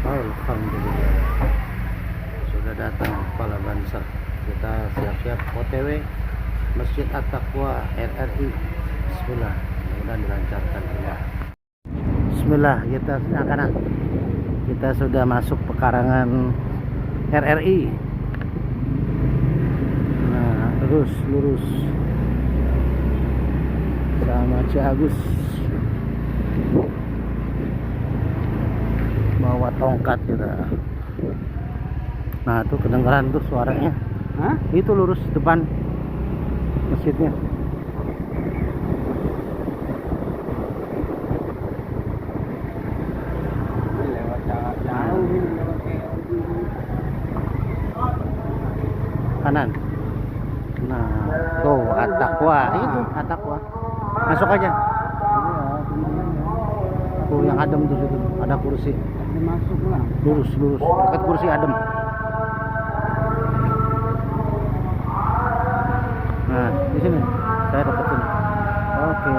Alhamdulillah sudah datang kepala Banser. Kita siap-siap OTW Masjid At-Taqwa RRI. Bismillah, mudah-mudahan dilancarkan ya. Bismillah, kita sebelah kanan. Kita sudah masuk pekarangan RRI. Nah, lurus sama Ci Agus. Bawa tongkat kita. Nah, tuh kedengaran tuh suaranya. Hah? Itu lurus depan masjidnya. Lewat jauh ini lewat Kanan. Nah, tuh At-Taqwa. Itu At-Taqwa. Masuk aja. Tuh yang adem tuh situ. Ada kursi. masuk lah. Lurus dekat kursi adem. Nah, di sini saya dapat sini. Oke.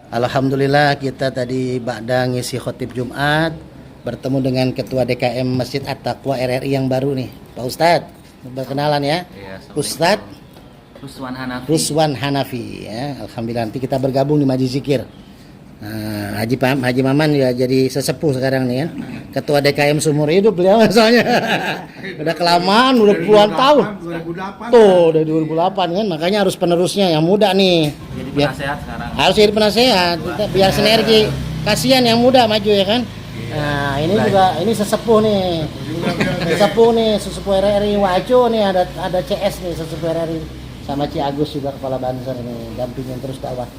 Alhamdulillah, kita tadi ba'da ngisi khotib Jumat bertemu dengan Ketua DKM Masjid At-Taqwa RRI yang baru nih, Pak Ustadz. Berkenalan ya, Ustadz Ruswan Hanafi ya. Alhamdulillah, nanti kita bergabung di Majlis Zikir. Nah, Haji Maman ya jadi sesepuh sekarang nih kan. Ketua DKM seumur hidup beliau soalnya. Udah kelamaan, udah puluhan tahun. 2008. Tuh, udah 2008 kan, makanya harus penerusnya yang muda nih. Jadi penasehat sekarang. Harus jadi penasehat, biar sinergi. Kasihan yang muda maju ya kan. Nah, ini juga ini sesepuh nih. Sesepuh RRI Wajo nih, ada CS nih, sesepuh RRI sama Ci Agus juga kepala Banser ini, dampingin terus dakwah.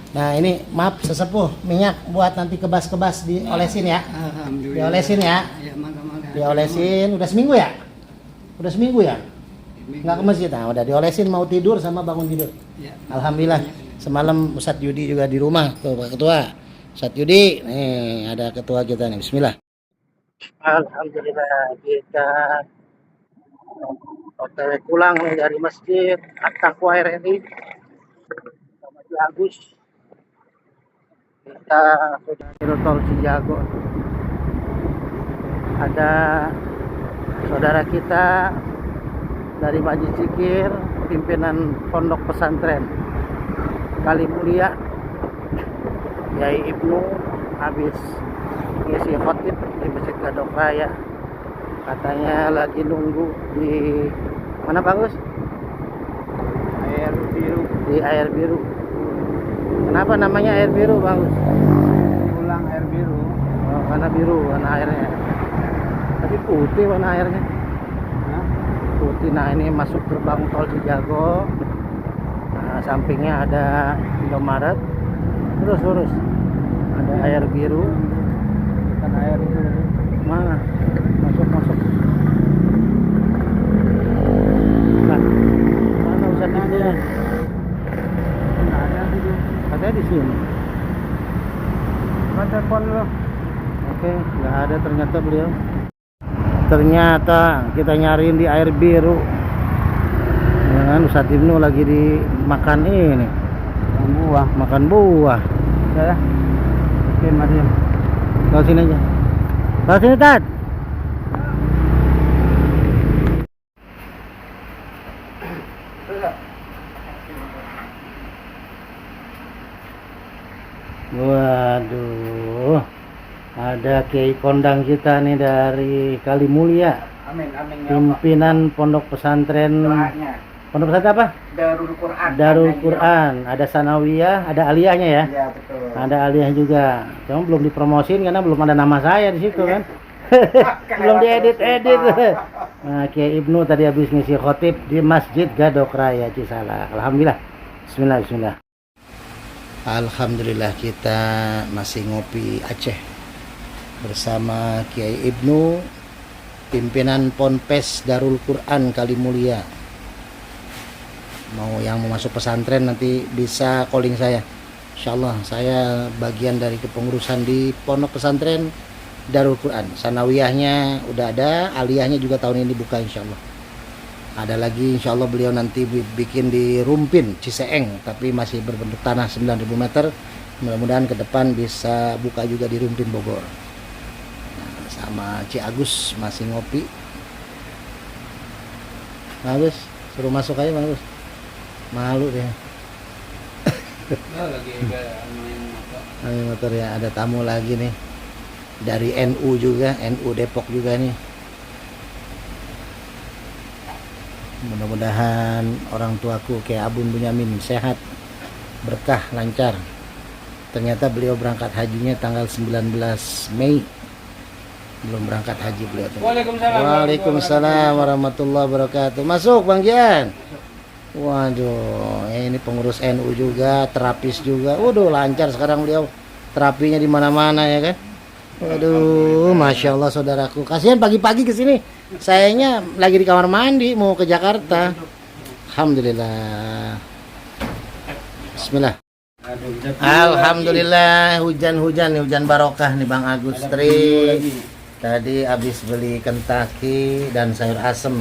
Nah, ini maaf sesepuh, minyak buat nanti kebas diolesin ya. Alhamdulillah. Diolesin ya. Ya, mangga-mangga. Diolesin udah seminggu ya? Udah seminggu ya? Nggak ke masjid. Nah, udah diolesin mau tidur sama bangun tidur. Ya. Alhamdulillah. Semalam Ustadz Yudi juga di rumah tuh Pak Ketua. Ustadz Yudi, nih ada ketua kita nih. Bismillah. Alhamdulillah kita OTW pulang nih dari Masjid At-Taqwa RRI sama Ci Agus. Kita sudah di Tol Cijago. Ada saudara kita dari Majlis Zikir, pimpinan Pondok Pesantren Kalimulia, Yai Ibnu, habis ngisi khotib di Masjid Gadok Raya. Katanya lagi nunggu di mana Pak Gus? Air biru. Di Air Biru. Kenapa namanya Air Biru Bang Gus? Pulang air biru. Oh, warna biru warna airnya. Tapi putih warna airnya. Hah? Putih. Nah, ini masuk gerbang tol Cijago. Nah, sampingnya ada Indomaret. Terus ada Air Biru. Kan air itu. Mana? Masuk. Nah, mana Ustaz Ibnu? Nggak ada itu. Katanya di sini. Telepon lo. Oke, nggak ada ternyata beliau. Ternyata kita nyariin di Air Biru. Ya kan, Ustaz Ibnu lagi dimakan ini. Makan buah. Ya. Oke, mari. Lewat sini aja. Lewat sini, Tad. Waduh, ada Kiai Kondang kita nih dari Kalimulia, Amin. pimpinan Pondok Pesantren. Pondok pesantren apa? Darul Quran. Darul Quran. Ada sanawiyah, ada aliyahnya ya. Ya, betul. Ada aliyah juga. Cuma belum dipromosin karena belum ada nama saya di situ kan. Belum diedit. Nah, Kiai Ibnu tadi habis ngisi khotib di Masjid Gadok Raya Cisalak. Alhamdulillah. Bismillah. Alhamdulillah, kita masih ngopi Aceh bersama Kiai Ibnu, pimpinan Ponpes Darul Quran Kalimulia. Mau yang mau masuk pesantren nanti bisa calling saya. Insyaallah saya bagian dari kepengurusan di Pondok Pesantren Darul Quran. Sanawiyahnya udah ada, aliyahnya juga tahun ini buka insyaallah. Ada lagi insyaallah beliau nanti bikin di Rumpin Ciseeng, tapi masih berbentuk tanah 9.000 meter. Mudah-mudahan ke depan bisa buka juga di Rumpin Bogor. Nah, sama Ci Agus masih ngopi. Agus, suruh masuk aja Bang Agus. Malu dia. Lagi Main motor ya, ada tamu lagi nih. Dari NU juga, NU Depok juga nih. Mudah-mudahan orang tuaku kayak Abun Bunyamin sehat, berkah, lancar. Ternyata beliau berangkat hajinya tanggal 19 Mei. Belum berangkat haji beliau. Waalaikumsalam. Waalaikumsalam warahmatullahi wabarakatuh. Masuk Bang Gian. Waduh, ini pengurus NU juga, terapis juga. Waduh, lancar sekarang beliau. Terapinya di mana-mana ya kan. Waduh, masya Allah saudaraku. Kasihan pagi-pagi ke sini. Sayanya lagi di kamar mandi mau ke Jakarta. Alhamdulillah. Bismillah. Alhamdulillah hujan barokah nih Bang Agustri. Tadi habis beli Kentucky dan sayur asem.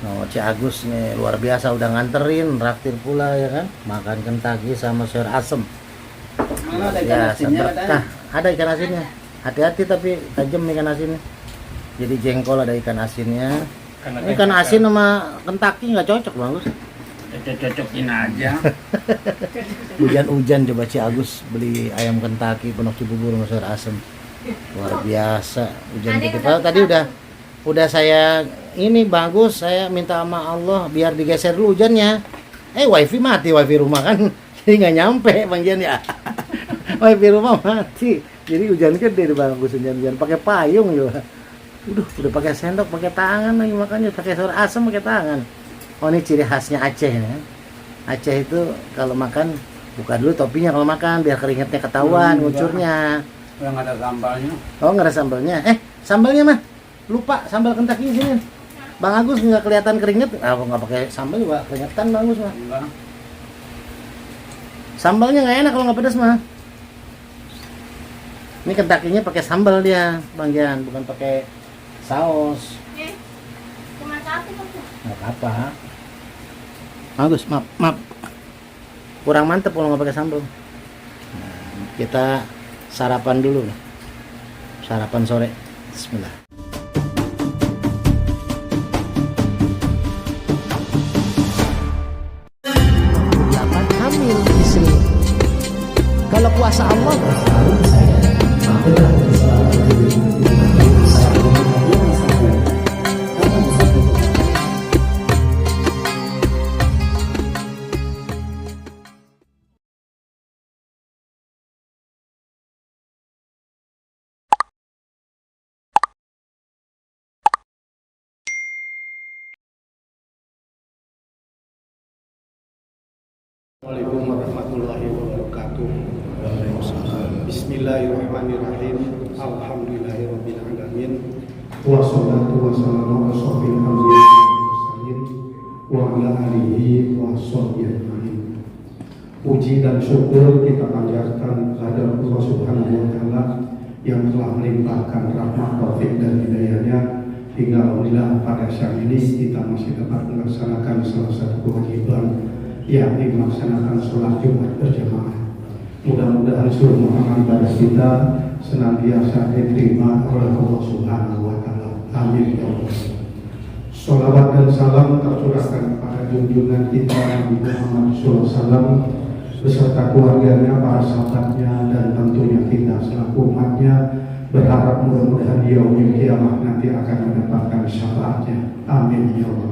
No, Ci Agus nih luar biasa udah nganterin, raktir pula ya kan. Makan Kentucky sama sayur asem. Mana ada ikan asinnya? Ada ikan asinnya. Hati-hati tapi tajam ikan asinnya. Jadi jengkol ada ikan asinnya. Ini ikan asin sama Kentucky nggak cocok Bagus. Cocokin aja. Hujan-hujan coba Ci Agus beli ayam Kentucky penuh cibubur sama sayur asem. Luar biasa hujan gitu. Padahal tadi udah saya ini bagus, saya minta sama Allah biar digeser dulu hujannya. Wifi mati, wifi rumah kan. Jadi nggak nyampe Bang Jan ya. Wifi rumah mati. Jadi hujan gede di Bang Agus, hujan pakai payung juga. Udah pakai sendok, pakai tangan lagi makanya pakai sayur asem pakai tangan. Oh ini ciri khasnya Aceh ya. Aceh itu kalau makan buka dulu topinya kalau makan biar keringetnya ketahuan ngucurnya. Yang ada sambalnya. Oh nggak ada sambalnya. Sambalnya mah lupa sambal Kentucky sini. Bang Agus nggak kelihatan keringet. Nggak pakai sambal juga keringetan Bang Agus mah. Enggak. Sambalnya nggak enak kalau nggak pedas mah. Ini Kentucky-nya pakai sambal dia, Bang Jan, bukan pakai saus. Cuma satu kok. Nggak apa-apa. Bagus, maaf. Kurang mantep kalau nggak pakai sambal. Nah, kita sarapan dulu. Sarapan sore. Bismillah. Hamil istri. Kalau kuasa Allah Assalamualaikum warahmatullahi wabarakatuh. Bismillahirrahmanirrahim. Alhamdulillahirabbil alamin. Wassalatu wassalamu ala asyrofil anbiya'i wal mursalin wa ala alihi wa sahbihi ajmain. Puji dan syukur kita panjatkan kepada Allah Subhanahu wa taala yang telah melimpahkan rahmat, taufik dan hidayahnya hingga alhamdulillah pada siang ini kita masih dapat melaksanakan salah satu kewajiban yakni melaksanakan sholat Jumat berjamaah. Mudah-mudahan seluruh amal ibadah kita senantiasa diterima oleh Allah Subhanahu wa taala. Amin ya Allah. Sholawat dan salam tercurahkan kepada junjungan kita Nabi Muhammad SAW beserta keluarganya, para sahabatnya, dan tentunya kita selaku umatnya berharap mudah-mudahan di yaumil kiamah nanti akan mendapatkan syafaatnya. Amin ya Allah.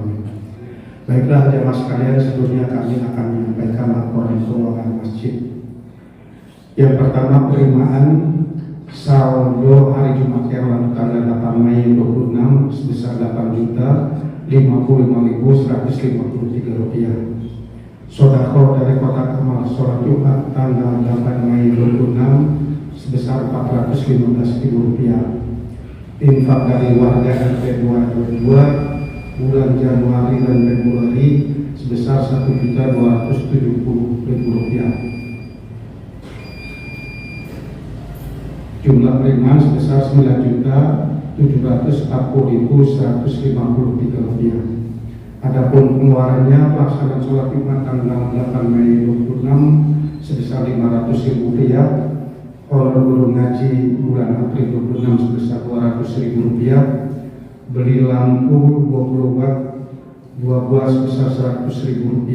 Baiklah jemaah sekalian, sebelumnya kami akan menyampaikan laporan keuangan masjid. Yang pertama, penerimaan saldo hari Jumat yang lalu tanggal 8 Mei 26 sebesar Rp8.055.153. Sedekah dari kotak amal sholat Jumat tanggal 8 Mei 26 sebesar Rp415.000. Infak dari warga RT 222 bulan Januari dan Februari sebesar Rp1.270.000. Jumlah penerimaan sebesar Rp9.740.153. Adapun pengeluarannya pelaksanaan sholat Jumat tanggal 8 Mei 26 sebesar Rp500.000. Kalau guru ngaji bulan April 26 sebesar Rp200.000, beli lampu 20 watt 2 buah sebesar Rp100.000,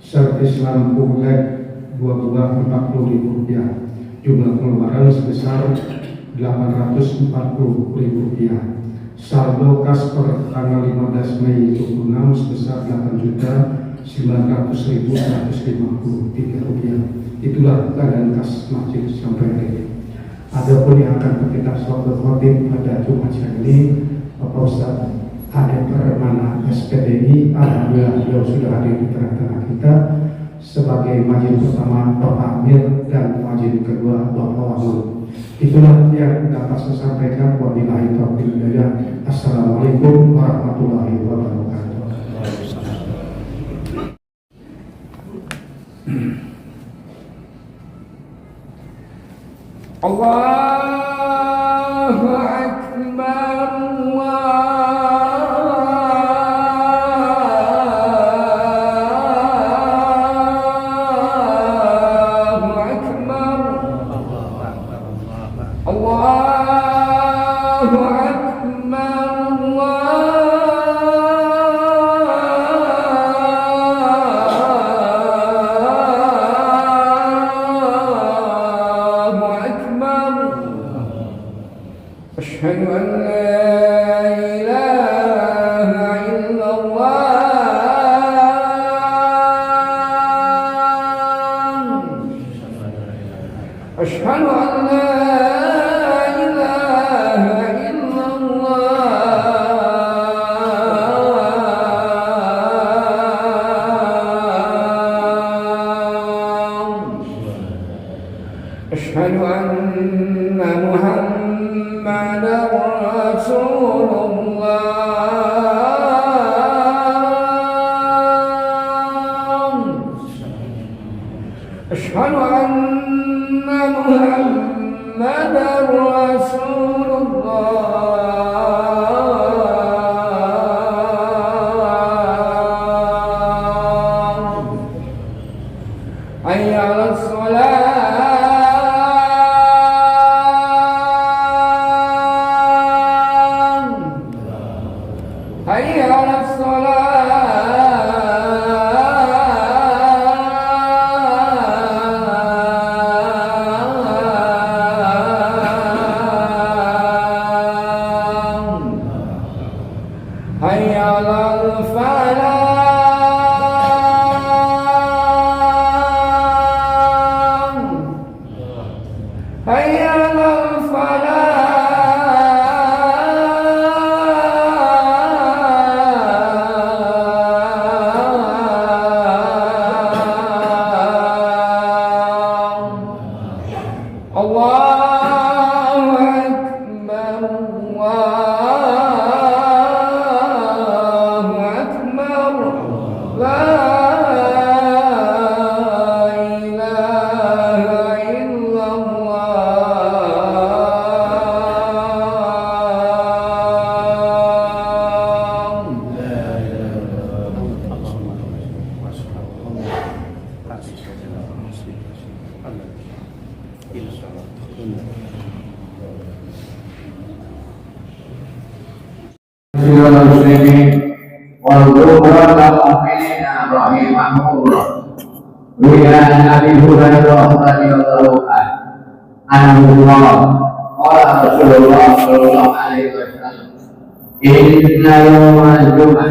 servis lampu LED 2 buah Rp40.000, jumlah pengeluaran sebesar Rp840.000. Saldo kas per tanggal 15 Mei 26 sebesar Rp8.900.153. Itulah keadaan kas masjid sampai hari ini. Adapun yang akan kita sholat khotib pada Jumat siang ini, Bapak Ustaz ada Permana SPDI, alhamdulillah beliau sudah hadir di tengah-tengah kita sebagai majid pertama Bapak Amir dan majid kedua Bapak Wahul. Itulah yang dapat saya sampaikan. Wabillahi taufiq wal hidayah. Assalamualaikum warahmatullahi wabarakatuh. Allahu Akbar, Allahu Akbar, Allahu Akbar, أشهد أن لا إله إلا الله، أشهد أن لا إله إلا الله، أشهد أن محمدا رسول الله، أشهد أن محمدا رسول الله، حي على الصلاة، حي على الصلاة، حي على الفلاح، حي على الفلاح. الله أكبر، الله أكبر، لا إله إلا الله. المسلمين والظهر المؤمنين رحمه الله. وعن ابي هريره رضي الله عنه قال قال رسول الله صلى الله عليه وسلم ان يوم الجمعه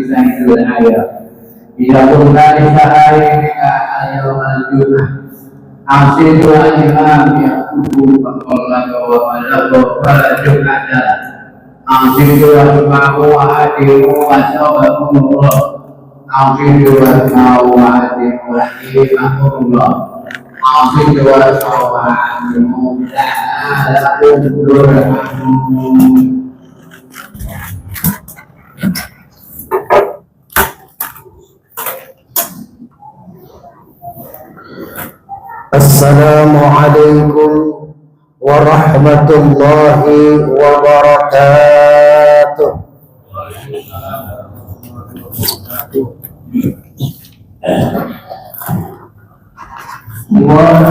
سيد الايام اذا كنت لسائرك يوم الجمعه أحسن الإمام يكتب فقال وبلغ فلا جمعة أحسن واسمعوا وأدعوا وأستغفر الله أحسن واسمعوا وأدعوا رحمه الله أحسن واسمعوا وأدعوا لعلكم ترحمون. Assalamualaikum warahmatullahi wabarakatuh. Allah.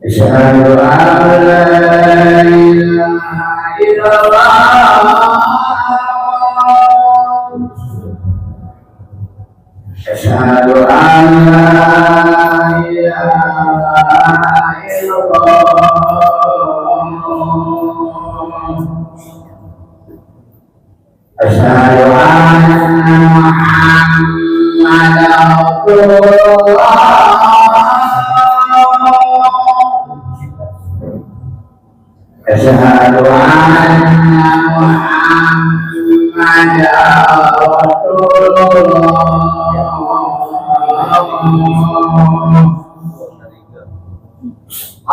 Asyhadu an la ilaha illallah. Asyhadu an la ilaha illallah. Asyhadu anna Muhammadan Rasulullah. Asyhadu anna Muhammadan Rasulullah.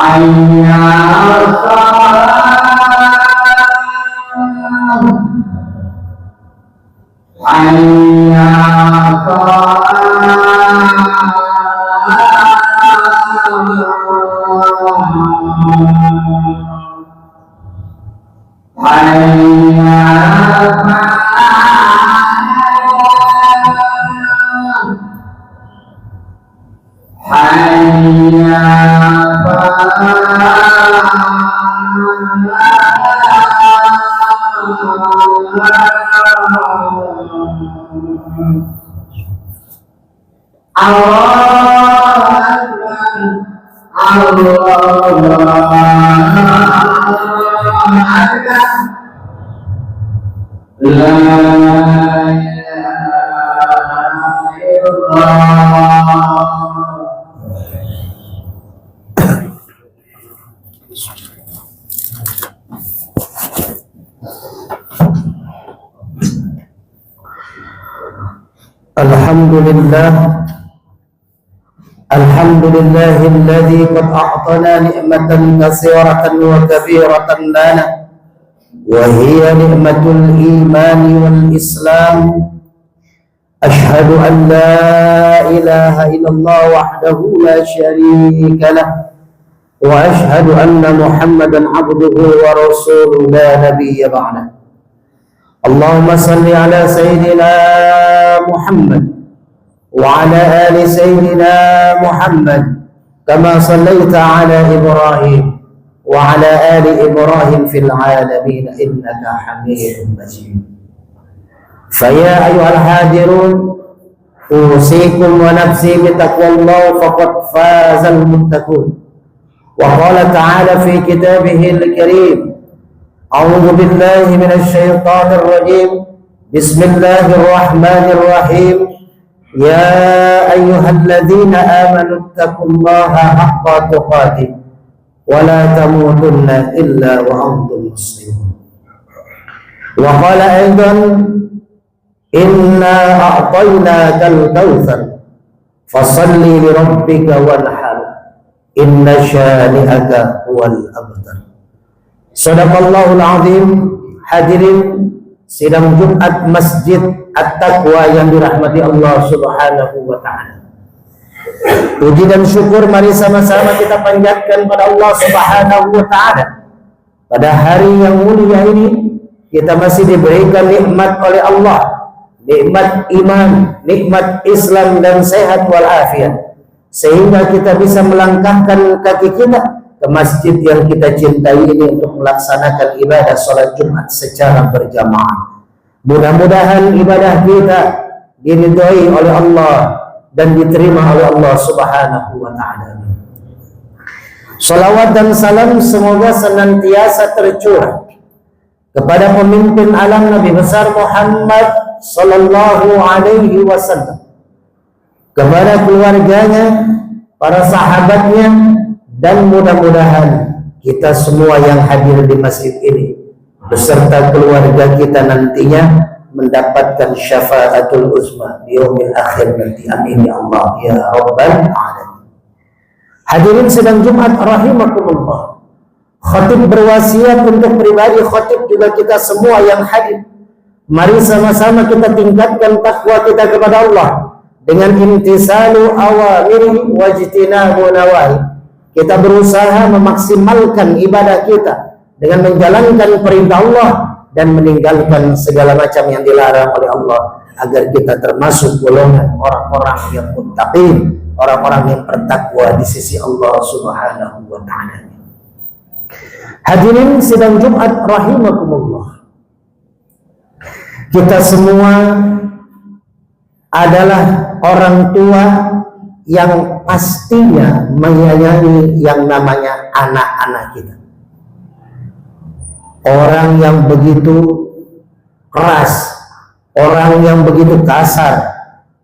Hayya 'alas shalah. Hayya 'alas الحمد لله الذي قد أعطانا نعمة كثيرة وكبيرة لنا وهي نعمة الإيمان والإسلام. أشهد أن لا إله إلا الله وحده لا شريك له وأشهد أن محمدا عبده ورسوله لا نبي بعده. اللهم صل على سيدنا محمد وعلى آل سيدنا محمد كما صليت على إبراهيم وعلى آل إبراهيم في العالمين إنك حميد مجيد. فيا أيها الحاضرون أوصيكم ونفسي بتقوى الله فقد فاز المتقون. وقال تعالى في كتابه الكريم: أعوذ بالله من الشيطان الرجيم. بسم الله الرحمن الرحيم. يا أيها الذين آمنوا اتقوا الله حق تقاته ولا تموتن إلا وأنتم مسلمون. وقال أيضا: إنا أعطيناك الكوثر فصل لربك وانحر إن شانئك هو الأبتر. Sadaqallahul azim. Hadirin sidang Jumat Masjid At-Taqwa yang dirahmati Allah Subhanahu wa taala. Puji dan syukur mari sama-sama kita panjatkan pada Allah Subhanahu wa taala. Pada hari yang mulia ini kita masih diberikan nikmat oleh Allah, nikmat iman, nikmat Islam dan sehat walafiat, sehingga kita bisa melangkahkan kaki kita ke masjid yang kita cintai ini untuk melaksanakan ibadah sholat Jumat secara berjamaah. Mudah-mudahan ibadah kita diridhoi oleh Allah dan diterima oleh Allah Subhanahu wa taala. Salawat dan salam semoga senantiasa tercurah kepada pemimpin alam Nabi besar Muhammad sallallahu alaihi wasallam, kepada keluarganya, para sahabatnya, dan mudah-mudahan kita semua yang hadir di masjid ini beserta keluarga kita nantinya mendapatkan syafaatul uzma di yaumil akhir nanti. Amin ya Allah ya rabbal alamin. Hadirin sidang Jumat rahimakumullah. Khatib berwasiat untuk pribadi khatib juga kita semua yang hadir. Mari sama-sama kita tingkatkan takwa kita kepada Allah dengan imtisalu awamiri wajtinabu nawahi. Kita berusaha memaksimalkan ibadah kita dengan menjalankan perintah Allah dan meninggalkan segala macam yang dilarang oleh Allah, agar kita termasuk golongan orang-orang yang muttaqin, orang-orang yang bertakwa di sisi Allah Subhanahu wa taala. Hadirin sidang Jumat rahimakumullah. Kita semua adalah orang tua yang pastinya menyayangi yang namanya anak-anak kita. Orang yang begitu keras, orang yang begitu kasar,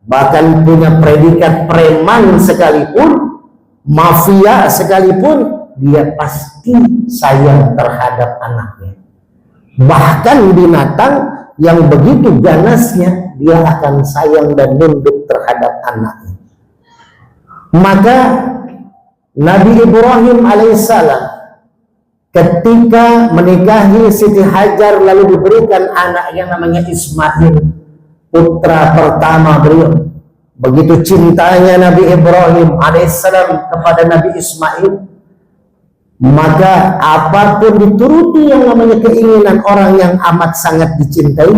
bahkan punya predikat preman sekalipun, mafia sekalipun, dia pasti sayang terhadap anaknya. Bahkan binatang yang begitu ganasnya, dia akan sayang dan nunduk terhadap anaknya. Maka Nabi Ibrahim alaihissalam ketika menikahi Siti Hajar lalu diberikan anak yang namanya Ismail, putra pertama beliau. Begitu cintanya Nabi Ibrahim alaihissalam kepada Nabi Ismail, maka apapun dituruti yang namanya keinginan orang yang amat sangat dicintai.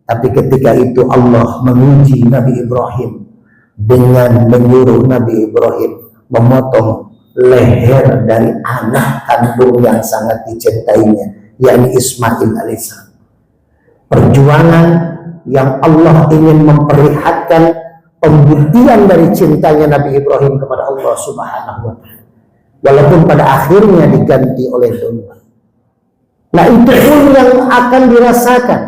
Tapi ketika itu Allah menguji Nabi Ibrahim dengan menyuruh Nabi Ibrahim memotong leher dari anak kandung yang sangat dicintainya, yakni Ismail alaihissalam. Perjuangan yang Allah ingin memperlihatkan pembuktian dari cintanya Nabi Ibrahim kepada Allah Subhanahu wa taala. Walaupun pada akhirnya diganti oleh domba. Nah, itu pun yang akan dirasakan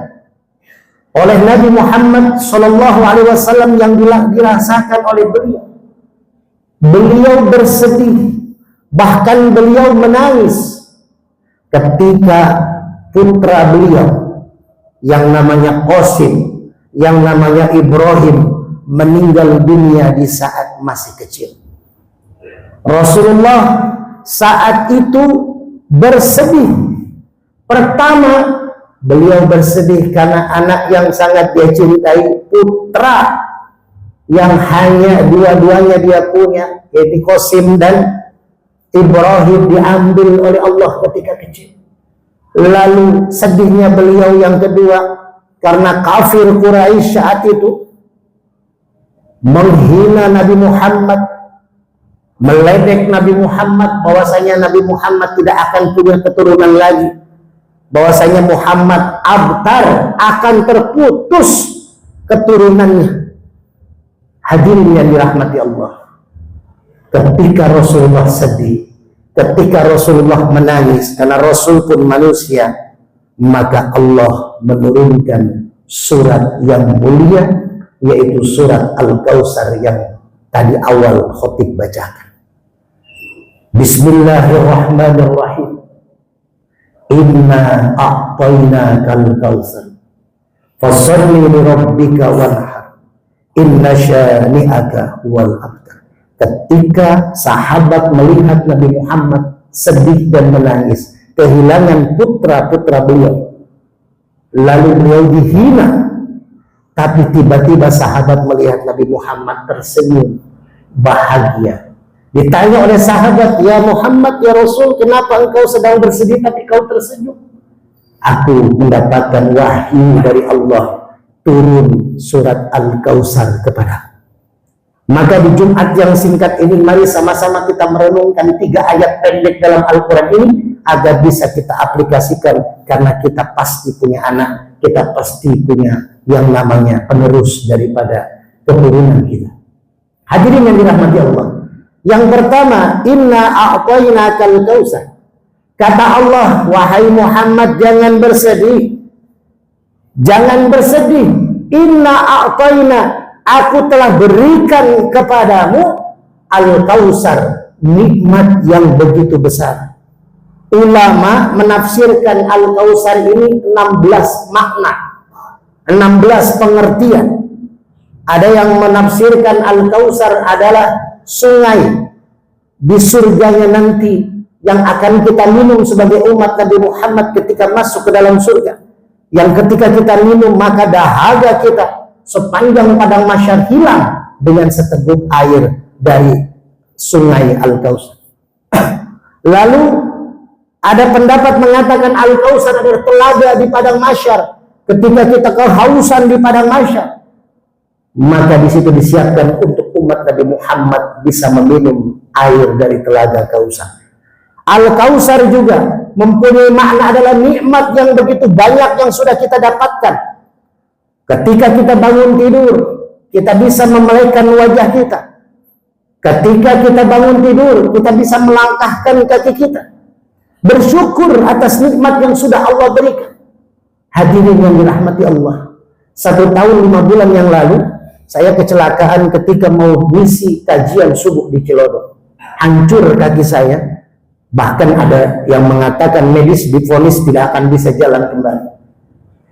oleh Nabi Muhammad Sallallahu Alaihi Wasallam, yang dirasakan oleh beliau. Beliau bersedih, bahkan beliau menangis ketika putra beliau yang namanya Qasim, yang namanya Ibrahim meninggal dunia di saat masih kecil. Rasulullah saat itu bersedih. Pertama, beliau bersedih karena anak yang sangat dia cintai, putra yang hanya dua-duanya dia punya, yaitu Qasim dan Ibrahim, diambil oleh Allah ketika kecil. Lalu sedihnya beliau yang kedua karena kafir Quraisy saat itu menghina Nabi Muhammad, meledek Nabi Muhammad, bahwasanya Nabi Muhammad tidak akan punya keturunan lagi, bahwasanya Muhammad abtar, akan terputus keturunannya. Hadirin yang dirahmati Allah, ketika Rasulullah sedih, ketika Rasulullah menangis, karena Rasul pun manusia, maka Allah menurunkan surat yang mulia, yaitu surat Al-Kautsar yang tadi awal khotib bacakan. Bismillahirrahmanirrahim. Inna a'tainakal kautsar fasholli li rabbika wanhar inna syani'aka huwal abtar. Ketika sahabat melihat Nabi Muhammad sedih dan menangis kehilangan putra-putra beliau, lalu beliau dihina, tapi tiba-tiba sahabat melihat Nabi Muhammad tersenyum bahagia. Ditanya oleh sahabat, "Ya Muhammad, ya Rasul, kenapa engkau sedang bersedih tapi kau tersenyum?" "Aku mendapatkan wahyu dari Allah, turun surat Al-Kautsar kepada." Maka di Jumat yang singkat ini, mari sama-sama kita merenungkan 3 ayat pendek dalam Al-Quran ini agar bisa kita aplikasikan, karena kita pasti punya anak, kita pasti punya yang namanya penerus daripada keturunan kita. Hadirin yang dirahmati Allah, yang pertama, inna a'tainakal kautsar. Kata Allah, wahai Muhammad, jangan bersedih. Jangan bersedih. Inna a'taina, aku telah berikan kepadamu al-kautsar, nikmat yang begitu besar. Ulama menafsirkan al-kautsar ini 16 makna, 16 pengertian. Ada yang menafsirkan al-kautsar adalah sungai di surganya nanti yang akan kita minum sebagai umat Nabi Muhammad ketika masuk ke dalam surga, yang ketika kita minum maka dahaga kita sepanjang padang mahsyar hilang, dengan seteguk air dari sungai Al-Kautsar. Lalu ada pendapat mengatakan Al-Kautsar adalah telaga di padang mahsyar. Ketika kita kehausan di padang mahsyar, maka di situ disiapkan untuk umat Nabi Muhammad bisa meminum air dari telaga Kautsar. Al-Kautsar juga mempunyai makna adalah nikmat yang begitu banyak yang sudah kita dapatkan. Ketika kita bangun tidur, kita bisa memelekkan wajah kita. Ketika kita bangun tidur, kita bisa melangkahkan kaki kita. Bersyukur atas nikmat yang sudah Allah berikan. Hadirin yang dirahmati Allah. 1 tahun 5 bulan yang lalu, saya kecelakaan ketika mau mengisi kajian subuh di Cilodong. Hancur kaki saya. Bahkan ada yang mengatakan medis divonis tidak akan bisa jalan kembali.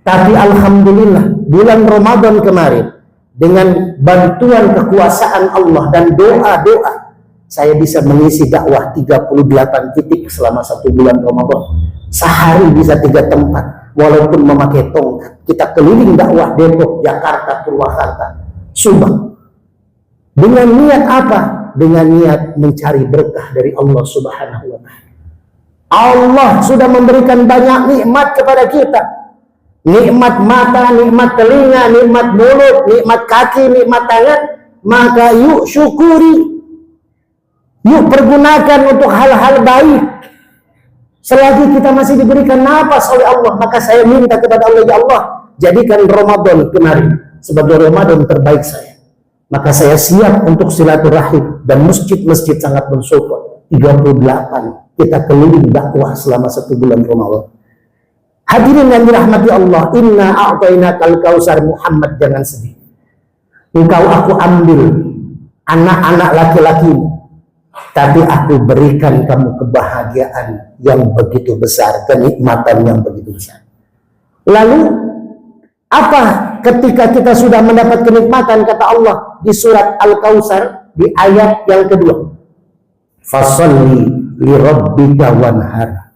Tapi alhamdulillah, bulan Ramadan kemarin, dengan bantuan kekuasaan Allah dan doa-doa, saya bisa mengisi dakwah 38 titik selama 1 bulan Ramadan. Sehari bisa 3 tempat, walaupun memakai tongkat. Kita keliling dakwah Depok, Jakarta, Purwakarta, Subang. Dengan niat apa? Dengan niat mencari berkah dari Allah Subhanahu wa Ta'ala. Allah sudah memberikan banyak nikmat kepada kita. Nikmat mata, nikmat telinga, nikmat mulut, nikmat kaki, nikmat tangan. Maka yuk syukuri. Yuk pergunakan untuk hal-hal baik. Selagi kita masih diberikan nafas oleh Allah, maka saya minta kepada Allah, ya Allah, jadikan Ramadan kemarin sebagai Ramadan terbaik saya. Maka saya siap untuk silaturahim, dan masjid-masjid sangat mensupport. 38 kita keliling dakwah selama 1 bulan Ramadan. Hadirin yang dirahmati Allah, inna a'tainakal kautsar. Muhammad, jangan sedih. Engkau aku ambil anak-anak laki-lakimu, tapi aku berikan kamu kebahagiaan yang begitu besar, kenikmatan yang begitu besar. Lalu apa ketika kita sudah mendapat kenikmatan? Kata Allah di surat Al-Kautsar di ayat yang kedua, fasholli li rabbika wanhar.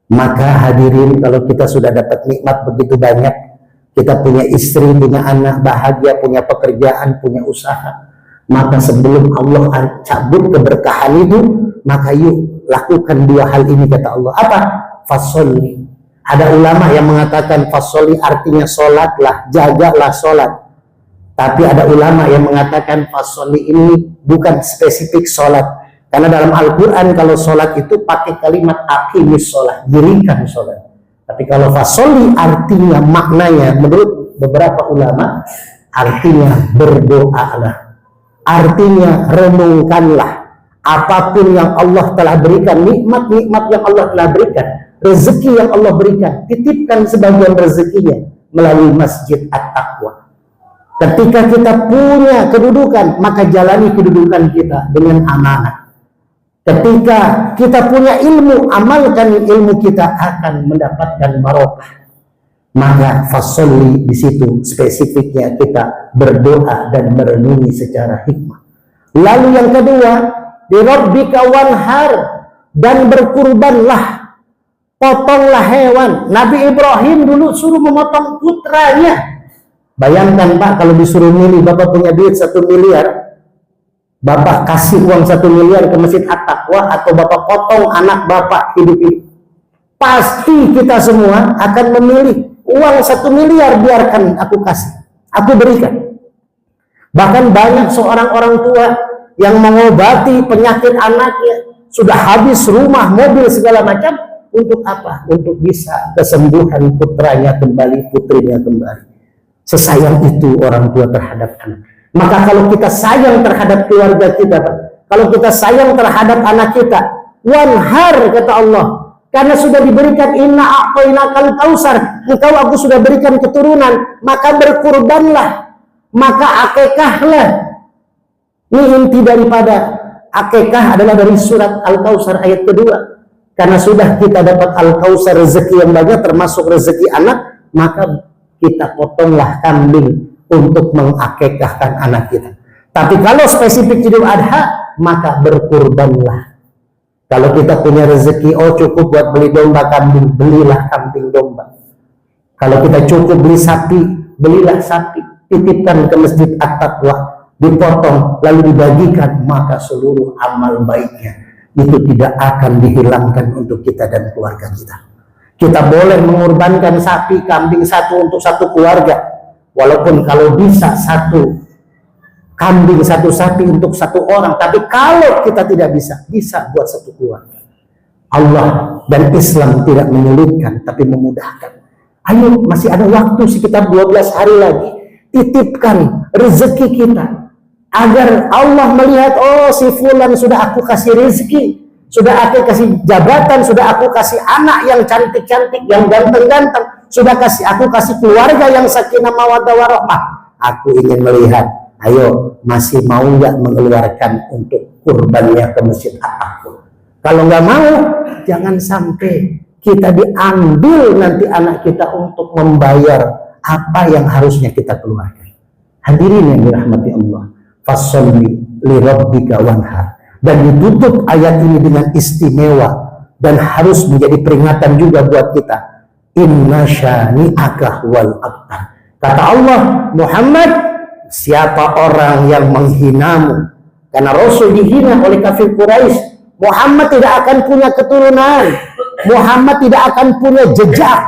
Maka hadirin, kalau kita sudah dapat nikmat begitu banyak, kita punya istri, punya anak, bahagia, punya pekerjaan, punya usaha, maka sebelum Allah cabut keberkahan itu, maka yuk lakukan 2 hal ini, kata Allah. Apa? Fasholli. Ada ulama yang mengatakan fasholli artinya sholatlah, jagalah sholat. Tapi ada ulama yang mengatakan fasholli ini bukan spesifik sholat. Karena dalam Al-Quran kalau sholat itu pakai kalimat aqimis sholat, dirikan sholat. Tapi kalau fasholli artinya, maknanya menurut beberapa ulama, artinya berdoalah. Artinya renungkanlah apapun yang Allah telah berikan, nikmat-nikmat yang Allah telah berikan, rezeki yang Allah berikan, titipkan sebagian rezekinya melalui Masjid At-Taqwa. Ketika kita punya kedudukan, maka jalani kedudukan kita dengan amanah. Ketika kita punya ilmu, amalkan ilmu kita, akan mendapatkan barokah. Maka fasholli di situ spesifiknya kita berdoa dan merenungi secara hikmah. Lalu yang kedua, di rabbika wanhar, dan berkurbanlah, potonglah hewan. Nabi Ibrahim dulu suruh memotong putranya. Bayangkan Pak, kalau disuruh milih, Bapak punya duit 1 miliar, Bapak kasih uang 1 miliar ke Masjid At-Taqwa, atau Bapak potong anak Bapak hidup-hidup? Pasti kita semua akan memilih uang 1 miliar, biarkan aku kasih, aku berikan. Bahkan banyak seorang orang tua yang mengobati penyakit anaknya, sudah habis rumah, mobil, segala macam. Untuk apa? Untuk bisa kesembuhan putranya kembali, putrinya kembali. Sesayang itu orang tua terhadap anak. Maka kalau kita sayang terhadap keluarga kita, kalau kita sayang terhadap anak kita, wanhar, kata Allah, karena sudah diberikan inna a'tainakal kautsar, engkau aku sudah berikan keturunan, maka berkurbanlah, maka akekahlah. Ini inti daripada akekah adalah dari surat Al-Kautsar ayat kedua. Karena sudah kita dapat Al-Kautsar, rezeki yang banyak termasuk rezeki anak, maka kita potonglah kambing untuk mengakekahkan anak kita. Tapi kalau spesifik Idul Adha, maka berkurbanlah. Kalau kita punya rezeki, oh cukup buat beli domba kambing, belilah kambing domba. Kalau kita cukup beli sapi, belilah sapi, titipkan ke Masjid At-Taqwa. dipotong lalu dibagikan, maka seluruh amal baiknya itu tidak akan dihilangkan untuk kita dan keluarga kita. Kita boleh mengorbankan sapi, kambing satu untuk satu keluarga, walaupun kalau bisa satu kambing, satu sapi untuk satu orang. Tapi kalau kita tidak bisa, bisa buat satu keluarga. Allah dan Islam tidak menyulitkan, tapi memudahkan. Ayo, masih ada waktu sekitar 12 hari lagi. Titipkan rezeki kita, agar Allah melihat, oh si fulan sudah aku kasih rezeki, sudah aku kasih jabatan, sudah aku kasih anak yang cantik-cantik, yang ganteng-ganteng, sudah aku kasih keluarga yang sakinah mawaddah warahmah. Aku ingin melihat, ayo masih mau nggak mengeluarkan untuk kurbannya ke Masjid At-Taqwa? Kalau nggak mau, jangan sampai kita diambil nanti anak kita untuk membayar apa yang harusnya kita keluarkan. Hadirin yang dirahmati Allah, fasholli li rabbika wanhar. Dan ditutup ayat ini dengan istimewa dan harus menjadi peringatan juga buat kita. Inna syani'aka wal abtar. Kata Allah, Muhammad, siapa orang yang menghinamu, karena Rasul dihina oleh kafir Quraisy, Muhammad tidak akan punya keturunan, Muhammad tidak akan punya jejak,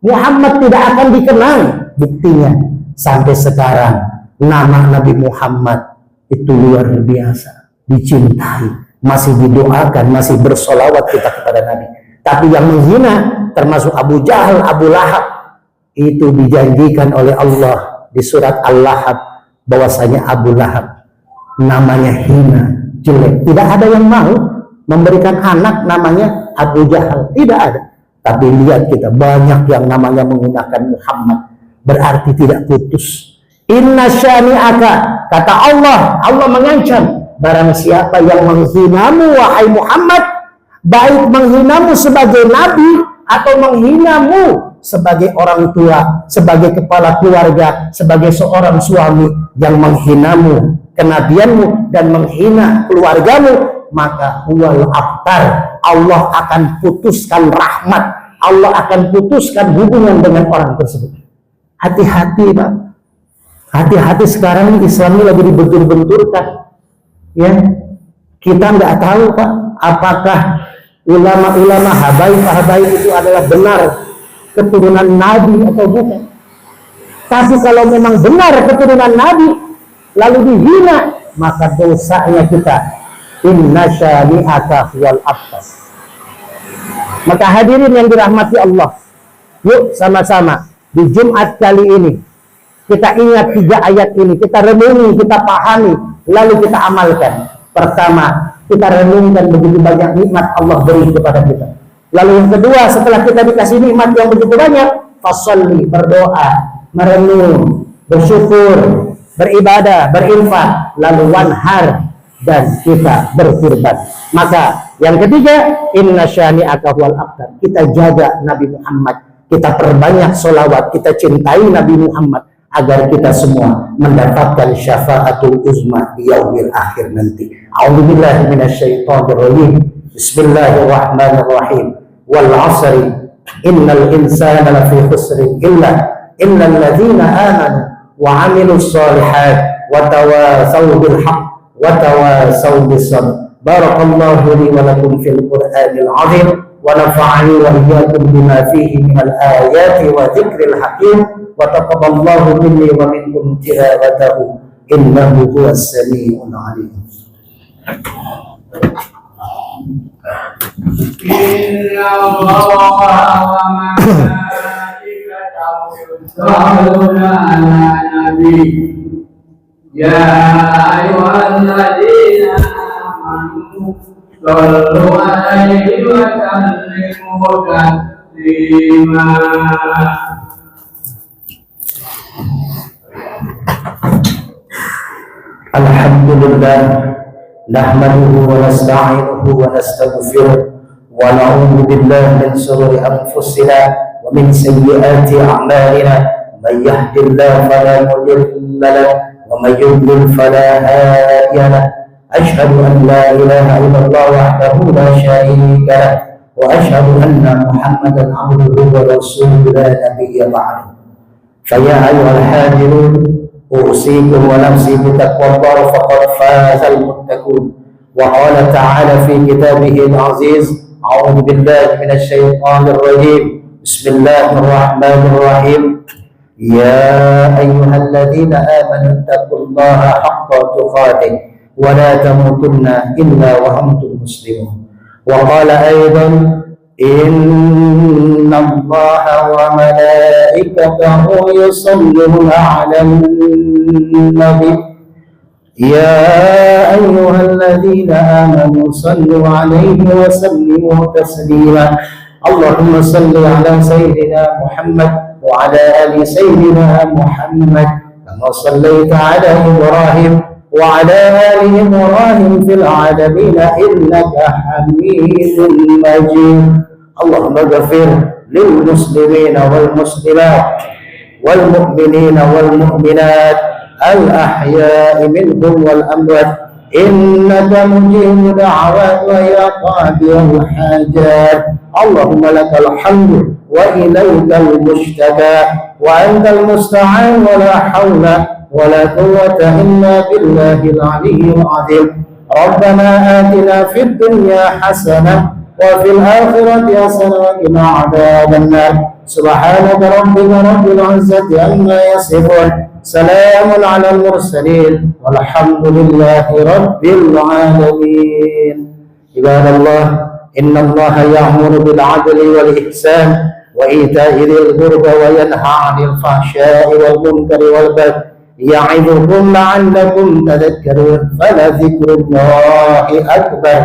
Muhammad tidak akan dikenal. Buktinya sampai sekarang nama Nabi Muhammad itu luar biasa dicintai, masih didoakan, masih bersolawat kita kepada Nabi. Tapi yang menghina termasuk Abu Jahal, Abu Lahab, itu dijanjikan oleh Allah di surat Al-Lahab bahwasanya Abu Lahab namanya hina, jelek. Tidak ada yang mau memberikan anak namanya Abu Jahal, tidak ada. Tapi lihat kita, banyak yang namanya menggunakan Muhammad, berarti tidak putus. Inna syani'aka, kata Allah, Allah mengancam, barang siapa yang menghinamu wahai Muhammad, baik menghinamu sebagai nabi atau menghinamu sebagai orang tua, sebagai kepala keluarga, sebagai seorang suami, yang menghinamu kenabianmu dan menghina keluargamu, maka huwal abtar, Allah akan putuskan rahmat, Allah akan putuskan hubungan dengan orang tersebut. Hati-hati Pak, hati-hati. Sekarang ini Islam ini lagi dibentur-benturkan, ya. Kita nggak tahu Pak, apakah ulama-ulama habaib itu adalah benar keturunan Nabi atau bukan. Tapi kalau memang benar keturunan Nabi lalu dihina, maka dosanya kita. Inna syani'aka wal abtar. Maka hadirin yang dirahmati Allah, yuk sama-sama di Jumat kali ini kita ingat 3 ayat ini, kita renungi, kita pahami, lalu kita amalkan. Pertama, kita renungkan begitu banyak nikmat Allah beri kepada kita. Lalu yang kedua, setelah kita dikasih nikmat yang begitu banyak, fasholli, berdoa, merenung, bersyukur, beribadah, berinfak, lalu wanhar, dan kita berkurban. Maka yang ketiga, inna syani'aka wal abtar. Kita jaga Nabi Muhammad, kita perbanyak sholawat, kita cintai Nabi Muhammad, agar kita semua mendapatkan syafaatul uzma di yaumil akhir nanti. A'udzubillahi minasyaitonir rajim. Bismillahirrahmanirrahim. Wal 'asri innal insana lafi khusrin illa alladzina amanu wa 'amilus shalihat wa tawasaw bil haqq wa tawasaw bis sabr. Barakallahu li wa lakum fil Qur'anil 'azim wa nafa'ani wa iyyakum bima fihi minal ayati wa dzikril hakim. Wa taqabbalallahu minni wa minkum tilawatahu innahu huwas samiul alim. Inna Allaha wa malaikatahu yusholluna 'alan nabi. Ya ayyuhalladzina amanu shollu 'alaihi wa sallimu taslima. Alhamdulillah, nahmaduhu wa nasta'inuhu wa nastaghfiruh wa na'udzu billahi min shururi anfusina wa min sayyiati a'malina. Man yahdihillahu fala mudilla lahu wa man yudlil fala hadiya lahu. Asyhadu an la ilaha illallah wahdahu la syarika lahu wa asyhadu anna Muhammadan 'abduhu wa rasuluhu la nabiyya ba'dahu. Fa ya ayyuhal hadirun أوصيكم ونفسي بتقوى الله فقد فاز المتقون. وقال تعالى في كتابه العزيز: أعوذ بالله من الشيطان الرجيم، بسم الله الرحمن الرحيم. يا أيها الذين آمنوا اتقوا الله حق تقاته ولا تموتن إلا وأنتم مسلمون. وقال أيضا: إن الله وملائكته يصلون على النبي يا أيها الذين آمنوا صلوا عليه وسلموا تسليما. اللهم صل على سيدنا محمد وعلى آل سيدنا محمد كما صليت على إبراهيم وعلى آل إبراهيم في العالمين إنك حميد مجيد. اللهم اغفر للمسلمين والمسلمات والمؤمنين والمؤمنات الأحياء منهم والأموات إنك مجيب دعوات ويا قاضي الحاجات. اللهم لك الحمد وإليك المشتكى وأنت المستعان ولا حول ولا قوة إلا بالله العلي العظيم. ربنا آتنا في الدنيا حسنة وفي الآخرة حسنة وقنا عذاب النار. سبحانك ربك رب العزة عما يصفون، سلام على المرسلين والحمد لله رب العالمين. عباد الله، إن الله يأمر بالعدل والإحسان وإيتاء ذي القربى وينهى عن الفحشاء والمنكر والبغي يعظكم لعلكم تذكرون. فلذكر الله أكبر.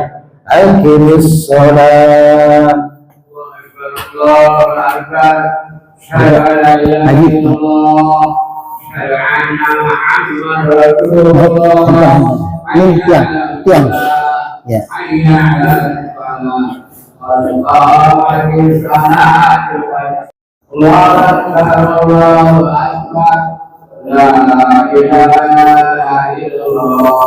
أقم الصلاة. الله أكبر. أشهد أن لا إله إلا الله. أشهد أن محمدا رسول الله. Ya. حي على الفلاح. قد قامت الصلاة. الله أكبر. الله أكبر. لا إله إلا الله.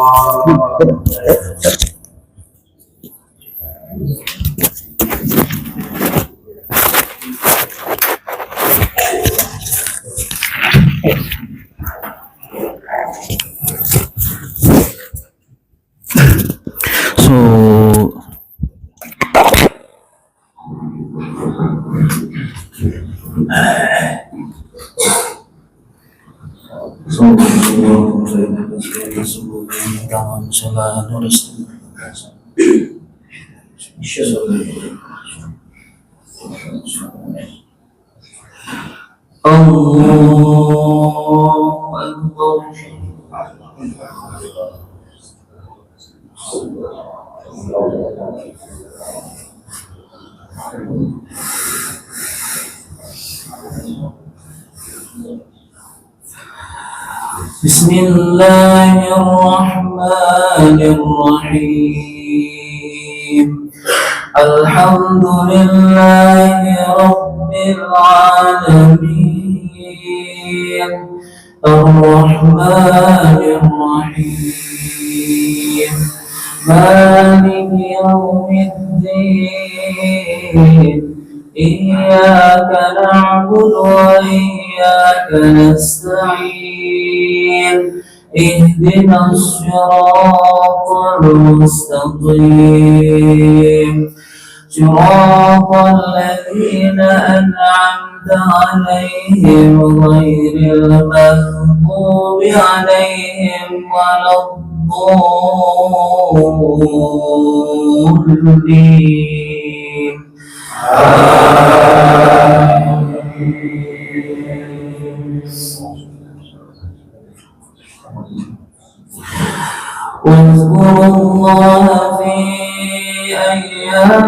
بسم الله الرحمن الرحيم. الحمد لله رب العالمين. الرحمن الرحيم. مالك يوم الدين. إياك نعبد وإياك نستعين. اهدنا الصراط المستقيم. صراط الذين أنعمت عليهم غير المغضوب عليهم ولا الضالين. واذكروا الله في أيام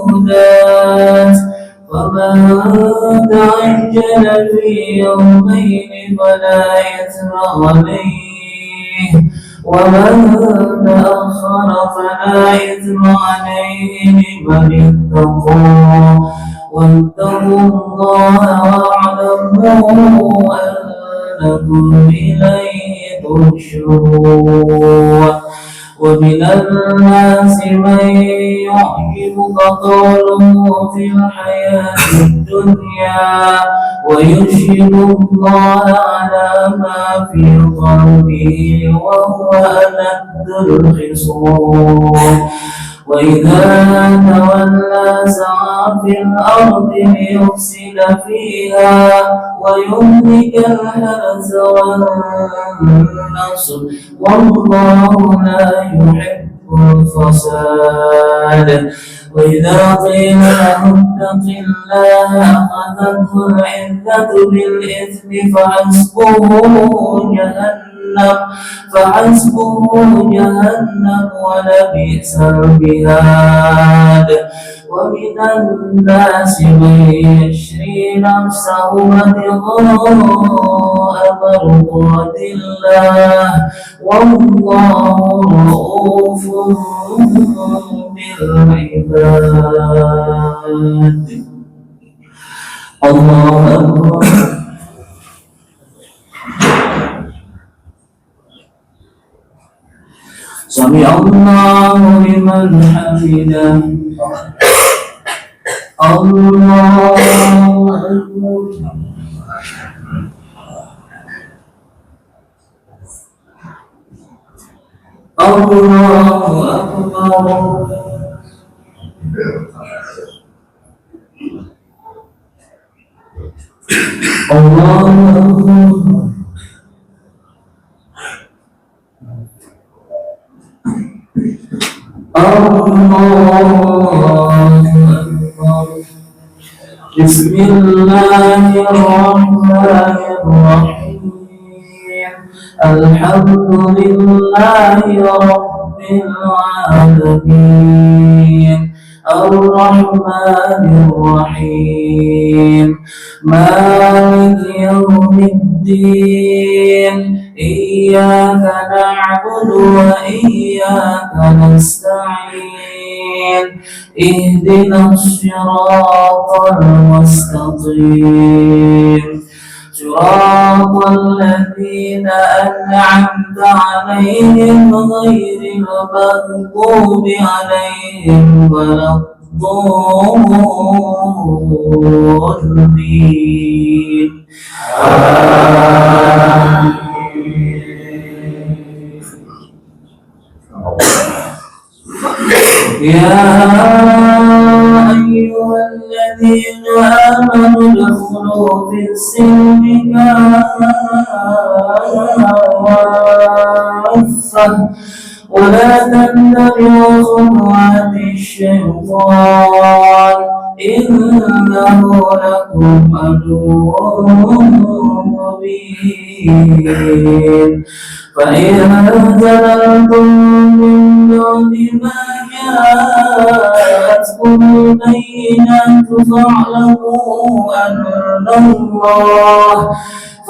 معدودات. ومن تعجل في يومين فلا إثم عليه، ومن تأخر فلا إثم عليه لمن اتقى. واتقوا الله واعلموا أنكم إليه تحشرون. ومن الناس من يعجبك قوله في الحياة الدنيا ويشهد الله على ما في قلبه وهو ألد الخصوم وإذا تولى سعى في الأرض ليفسد فيها ويهلك الحرث والنسل والله لا يحب الفساد وإذا قيل له اتق الله أخذته العزة بالإثم فحسبه جهنم ولبئس المهاد ومن الناس من يشري نفسه ابتغاء مرضات الله والله رؤوف بالعباد. الله أكبر. سمع الله لمن حمده. الله أكبر. الله أكبر. الله أكبر. بسم الله الرحمن الرحيم الحمد لله رب العالمين الرحمن الرحيم مالك يوم الدين إياك نعبد وإياك نستعين اهدنا الصراط المستقيم صراط الذين أنعمت عليهم غير المغضوب عليهم ولا الضالين. يا أيها الذين آمنوا ادخلوا في السلم كافة ولا تتبعوا خطوات الشيطان إنه لكم عدو مبين فإن زللتم من بعد ما جاءتكم البينات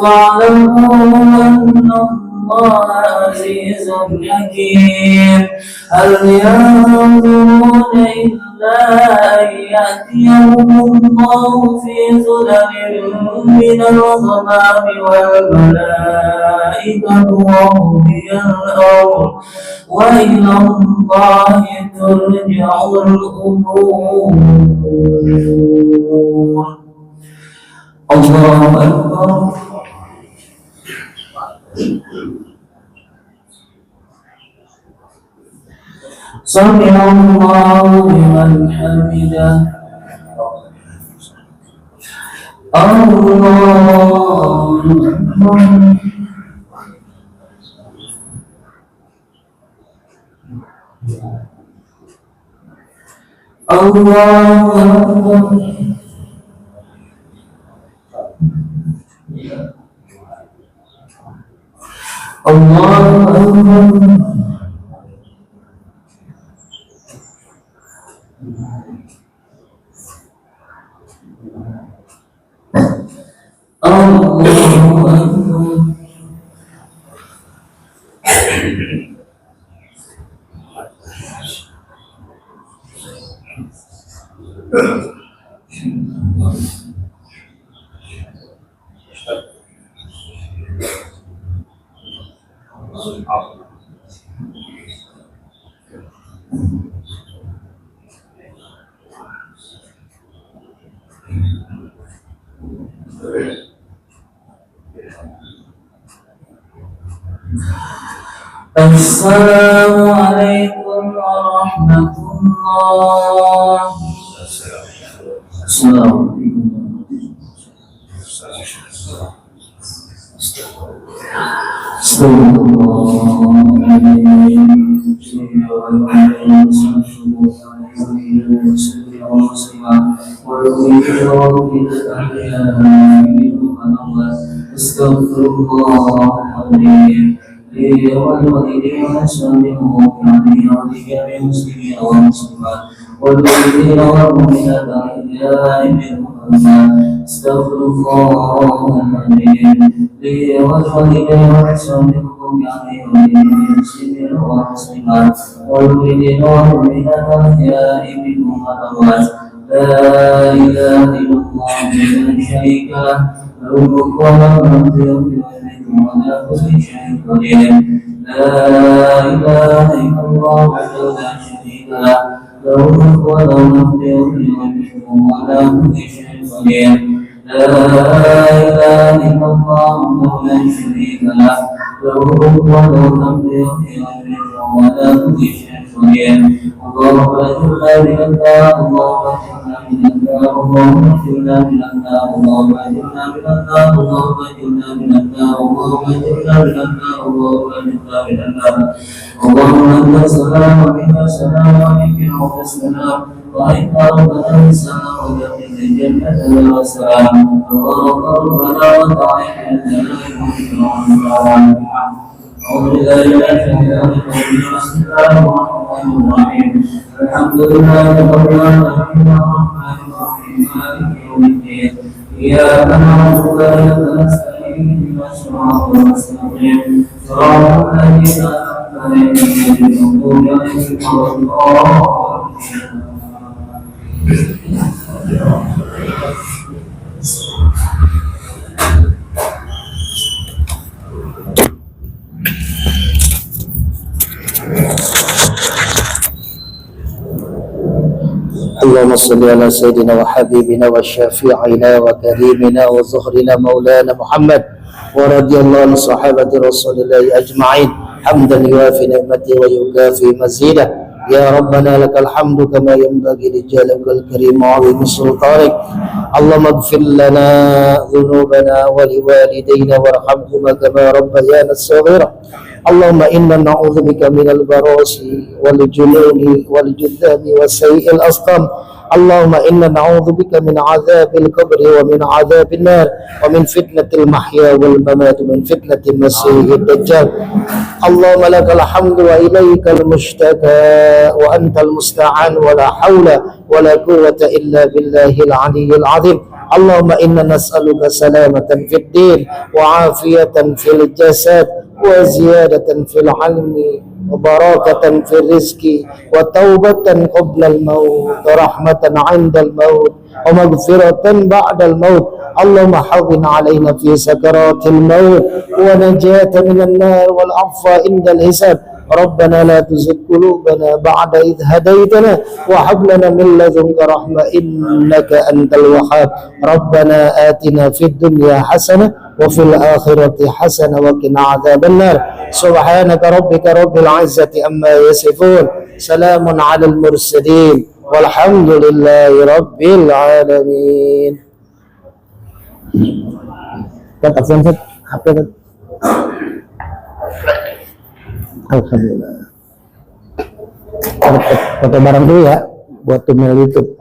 فاعلموا أن الله عزيز حكيم هل ينظرون إلا أن يأتيهم الله في ظلل من الغمام والملائكة وقضي الأمر وإلى الله ترجع الأمور. الله أكبر. سمع الله لمن حمده. الله أكبر. الله أكبر. الله أكبر. Assalamualaikum warahmatullahi wabarakatuh. Assalamualaikum. Astagfirullahaladzim. اللهم صل على سيدنا وحبيبنا وشفيعنا وكريمنا وزهرنا مولانا محمد ورضي الله عن صحابة رسول الله أجمعين حمدا يوافي نعمته ويكافي مزيده. يا ربنا لك الحمد كما ينبغي لجلالك الكريم وعظيم سلطانك. اللهم اغفر لنا ذنوبنا ولوالدينا وارحمهما كما ربيانا صغيرا. اللهم إنا نعوذ بك من البراس والجنون والجذام وسيء الأسقام. اللهم إنا نعوذ بك من عذاب القبر ومن عذاب النار ومن فتنة المحيا والممات ومن فتنة المسيح الدجال. اللهم لك الحمد وإليك المشتكى وأنت المستعان ولا حول ولا قوة إلا بالله العلي العظيم. اللهم إنا نسألك سلامة في الدين وعافية في الجسد وزيادة في العلم وبركة في الرزق وتوبة قبل الموت ورحمة عند الموت ومغفرة بعد الموت. اللهم حوّن علينا في سكرات الموت ونجاة من النار والعفو عند الحساب. ربنا لا تزغ قلوبنا بعد إذ هديتنا وهب لنا من لدنك رحمة إنك أنت الوهاب. ربنا آتنا في الدنيا حسنة وفي الآخرة حسنة وقنا عذاب النار. سبحانك ربك رب العزة عما يصفون سلام على المرسلين والحمد لله رب العالمين. Alhamdulillah. Foto bareng dulu ya buat thumbnail YouTube.